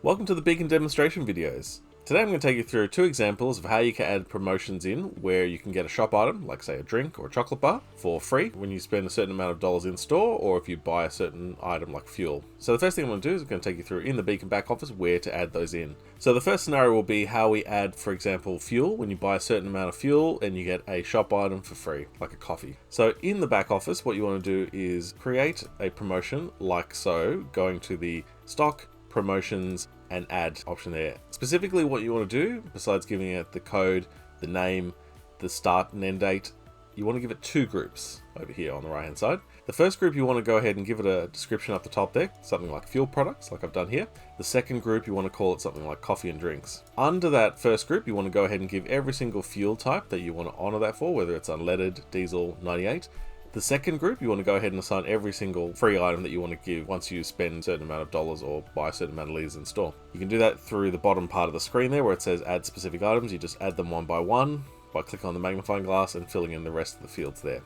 Welcome to the Beacon demonstration videos. Today I'm going to take you through two examples of how you can add promotions in where you can get a shop item, like say a drink or a chocolate bar, for free when you spend a certain amount of dollars in store or if you buy a certain item like fuel. So the first thing I'm going to do is I'm going to take you through in the Beacon back office where to add those in. So the first scenario will be how we add, for example, fuel. When you buy a certain amount of fuel and you get a shop item for free, like a coffee. So in the back office, what you want to do is create a promotion like so, going to the stock, promotions, and add option there. Specifically what you want to do, besides giving it the code, the name, the start and end date, you want to give it two groups over here on the right hand side. The first group you want to go ahead and give it a description up the top there, something like fuel products like I've done here. The second group you want to call it something like coffee and drinks. Under that first group you want to go ahead and give every single fuel type that you want to honor that for, whether it's unleaded, diesel, 98. The second group, you want to go ahead and assign every single free item that you want to give once you spend a certain amount of dollars or buy a certain amount of liters in store. You can do that through the bottom part of the screen there where it says add specific items. You just add them one by one by clicking on the magnifying glass and filling in the rest of the fields there.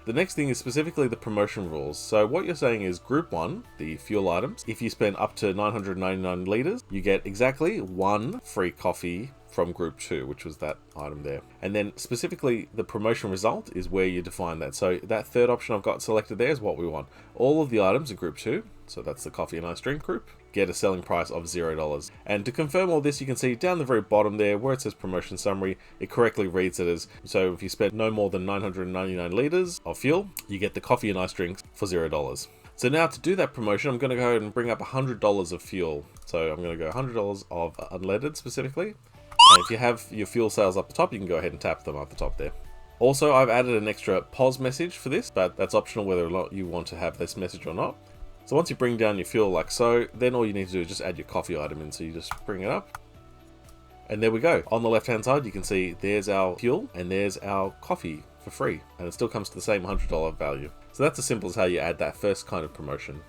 The next thing is specifically the promotion rules. So what you're saying is group 1, the fuel items, if you spend up to 999 liters, you get exactly one free coffee from group 2, which was that item there. And then specifically the promotion result is where you define that. So that third option I've got selected there is what we want. All of the items in group 2, so that's the coffee and ice drink group, get a selling price of $0. And to confirm all this, you can see down the very bottom there where it says promotion summary, it correctly reads it as, so if you spend no more than 999 liters of fuel, you get the coffee and ice drinks for $0. So now to do that promotion, I'm going to go ahead and bring up $100 of fuel. So I'm going to go $100 of unleaded specifically. And if you have your fuel sales up the top, you can go ahead and tap them up the top there. Also, I've added an extra pause message for this, but that's optional whether or not you want to have this message or not. So once you bring down your fuel like so, then all you need to do is just add your coffee item in. So you just bring it up. And there we go. On the left hand side, you can see there's our fuel and there's our coffee for free. And it still comes to the same $100 value. So that's as simple as how you add that first kind of promotion.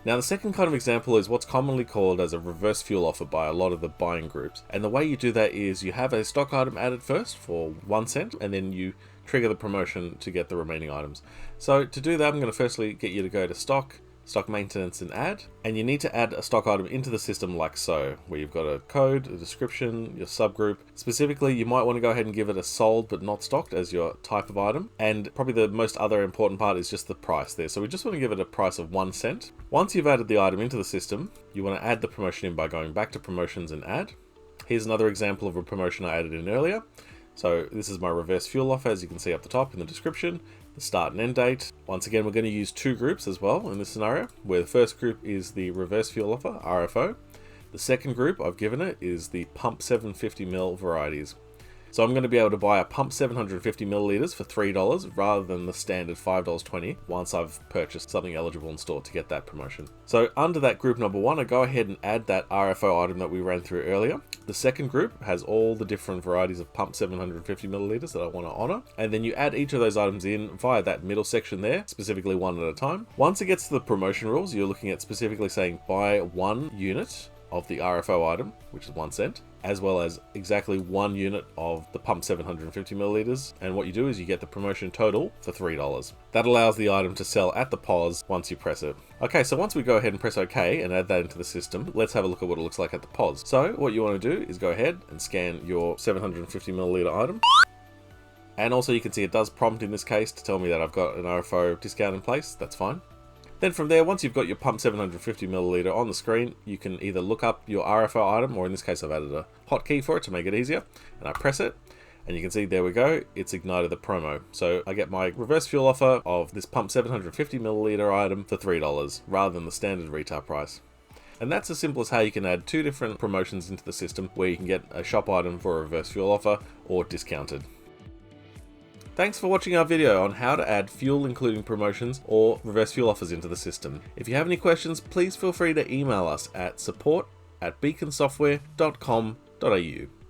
Now the second kind of example is what's commonly called as a reverse fuel offer by a lot of the buying groups. And the way you do that is you have a stock item added first for 1 cent and then you trigger the promotion to get the remaining items. So to do that, I'm going to firstly get you to go to stock maintenance and add, and you need to add a stock item into the system like so, where you've got a code, a description, your subgroup. Specifically, you might want to go ahead and give it a sold but not stocked as your type of item, and probably the most other important part is just the price there. So we just want to give it a price of 1 cent. Once you've added the item into the system, you want to add the promotion in by going back to promotions and add. Here's another example of a promotion I added in earlier. So this is my reverse fuel offer, as you can see up the top in the description, the start and end date. Once again, we're going to use two groups as well in this scenario, where the first group is the reverse fuel offer, RFO. The second group I've given it is the pump 750ml varieties. So I'm going to be able to buy a pump 750 milliliters for $3 rather than the standard $5.20 once I've purchased something eligible in store to get that promotion. So under that group number 1, I go ahead and add that RFO item that we ran through earlier. The second group has all the different varieties of pump 750 milliliters that I want to honor. And then you add each of those items in via that middle section there, specifically one at a time. Once it gets to the promotion rules, you're looking at specifically saying buy 1 unit of the RFO item, which is 1 cent, as well as exactly 1 unit of the pump 750 milliliters. And what you do is you get the promotion total for $3. That allows the item to sell at the pause once you press it. Okay, so once we go ahead and press OK and add that into the system, let's have a look at what it looks like at the pause. So what you want to do is go ahead and scan your 750 milliliter item. And also you can see it does prompt in this case to tell me that I've got an RFO discount in place. That's fine. Then from there, once you've got your pump 750 milliliter on the screen, you can either look up your RFO item, or in this case I've added a hotkey for it to make it easier, and I press it, and you can see there we go, it's ignited the promo. So I get my reverse fuel offer of this pump 750 milliliter item for $3 rather than the standard retail price. And that's as simple as how you can add two different promotions into the system where you can get a shop item for a reverse fuel offer or discounted. Thanks for watching our video on how to add fuel including promotions or reverse fuel offers into the system. If you have any questions, please feel free to email us at support@beaconsoftware.com.au.